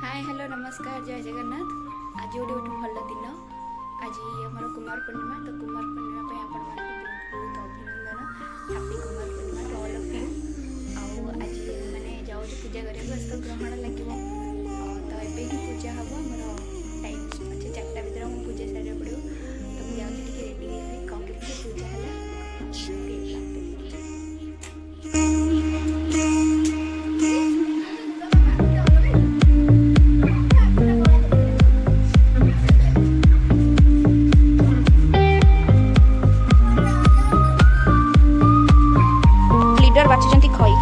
Hi hello नमस्कार जय जगन्नाथ। आज गोटे गोटे भल दिन। आज आमर कुमार पूर्णिमा। तो कुमार पूर्णिमा पे आपण बहुत बहुत अभिनंदन। Happy Kumar Purnima to all of you. आज मैंने जाऊँ पूजा करने को ग्रहण लगे तो एबे ही पूजा हम आमर टाइम अच्छे 4टा भितर मुझे पूजा सारे पड़ो। तो मुझे जाऊँगी रेडी कौन के पूजा है। बाचुचंती खई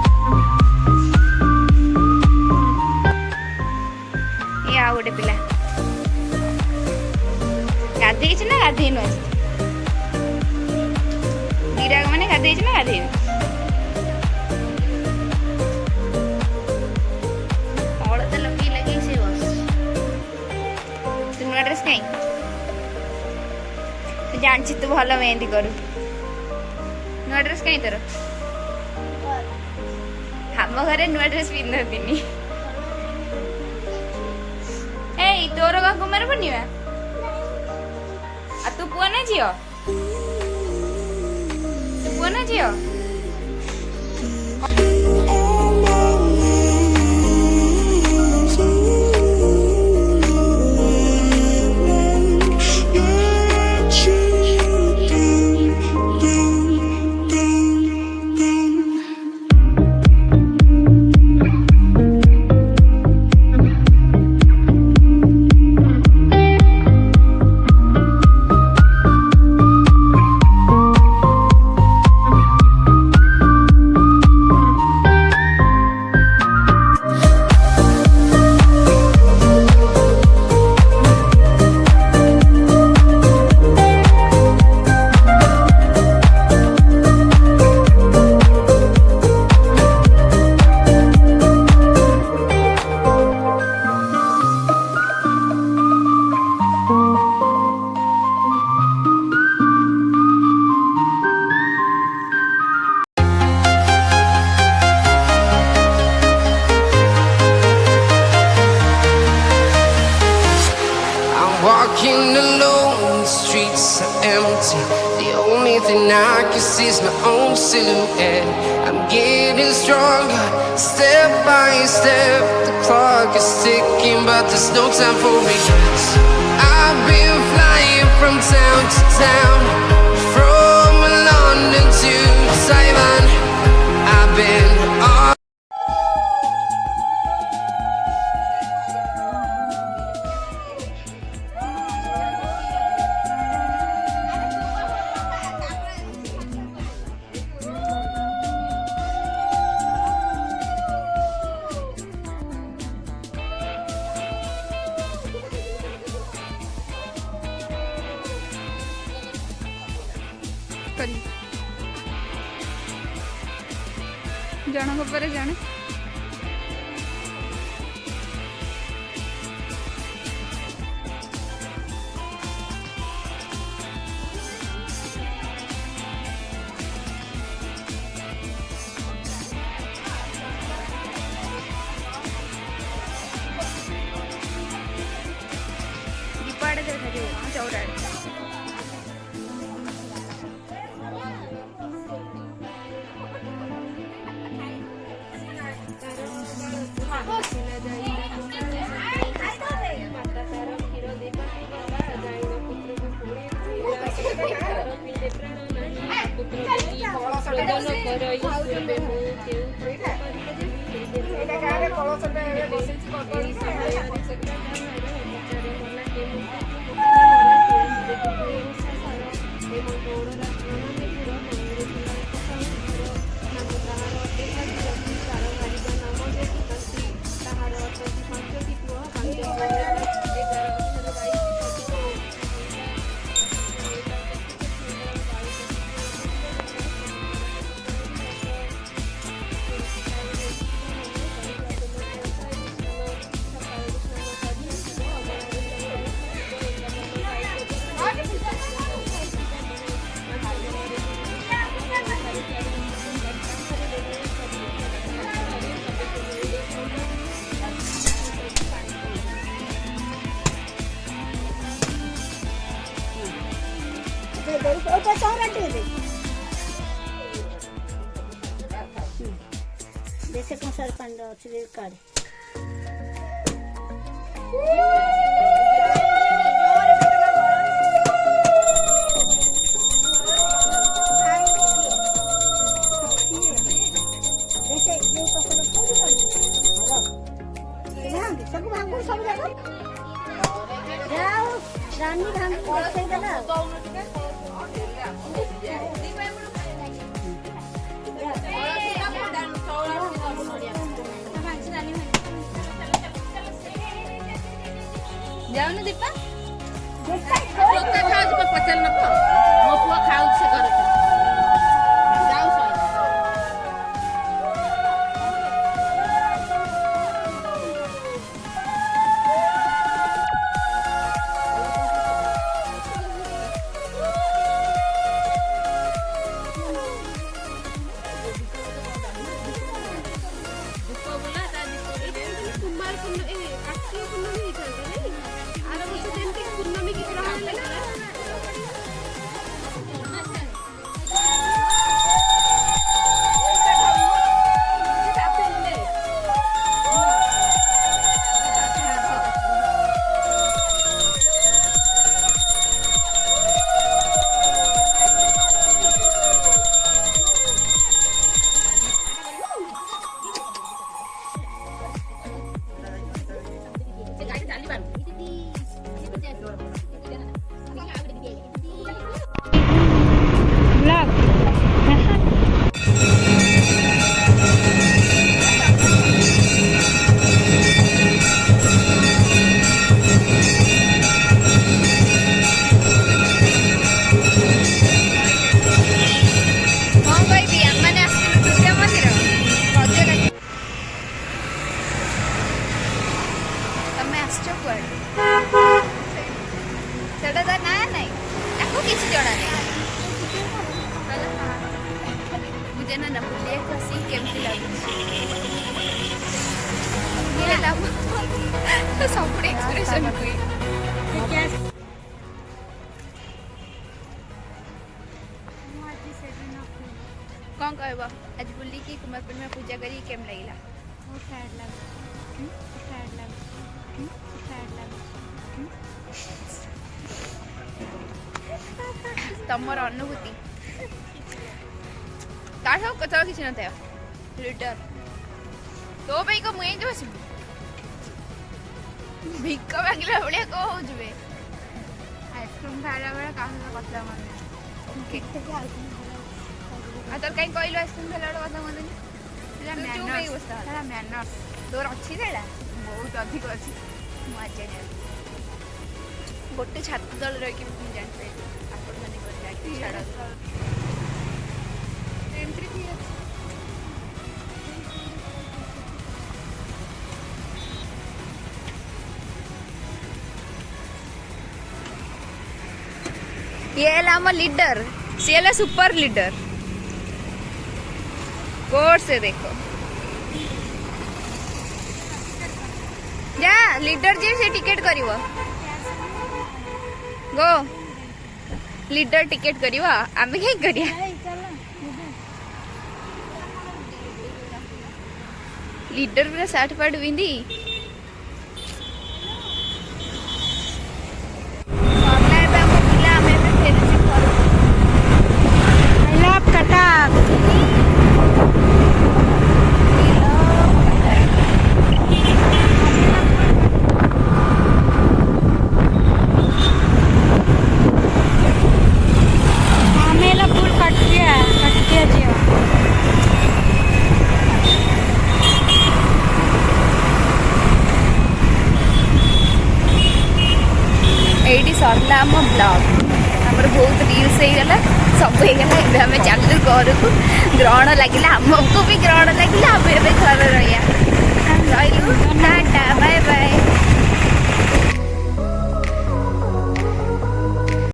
ये आ गोटे पिला गाधे ना गाधे दीरा मैंने गाधे ना गाधे तो लगे लगे से बस तू नुआ ड्रेस कहीं तू जानछि तू भल मेहंदी करू नुआ ड्रेस कहीं तोर हम घरे नुआ ड्रेस पिंधती तोर का कुमार पूर्णिमा आ तू पुआ ना झील तू पुआ ना झील Walking alone, the streets are empty. The only thing I can see is my own silhouette. I'm getting stronger, step by step. The clock is ticking, but there's no time for regrets. I've been flying from town to town, from London to Taiwan. I've been all जन पर जन दीपाड़े देखा चौराड़े जैसे कंसर पंड अच्छे काढ़ सब भांगुर सब जगह जाओ रानी भांगुर से गला जाओ ना दीपा लोका खाऊ को पचल न को मो पुआ खाऊ से कर जाओ सो कुमार पूर्णिमा कार्तिक पूर्णिमा आर वर्ष जेमती पूर्णमी की ग्रहण लागला मुझे ना बुलिया खसी केमती लागुच सब एक्सप्रेशन हुई कौन कहब आज बुली की कुमार पूर्णिमा पूजा करी केम लगिला तमर अनुभूति तार सब कथा किसी न था लिटर तो भाई को मुझे जो बस भिक्क मांगला बड़े को हो जुबे आइसक्रीम खाला बड़ा काम का कथा मन ओके आ तो कहीं कोइलो आइसक्रीम खाला बड़ा कथा मन तेरा मैनर्स तोर अच्छी देला बहुत अधिक अच्छी मजा ने गोटे छात्र दल रही कि मुझे जान पे आपण माने करला कि छाड़ा एंट्री थी ये है लीडर सी है सुपर लीडर कोर्स से देखो जा लीडर जे से टिकट करिवो गो लीडर टिकट करिवो आमे के करिया लीडर पूरा 60 पाट बिंदी सरला आम ब्लॉग आमर बहुत रील्स होगला सब होगला आम चलू घर को ग्रहण लगे आमको भी ग्रहण लगे आम घर रहा टाटा बाय बाय।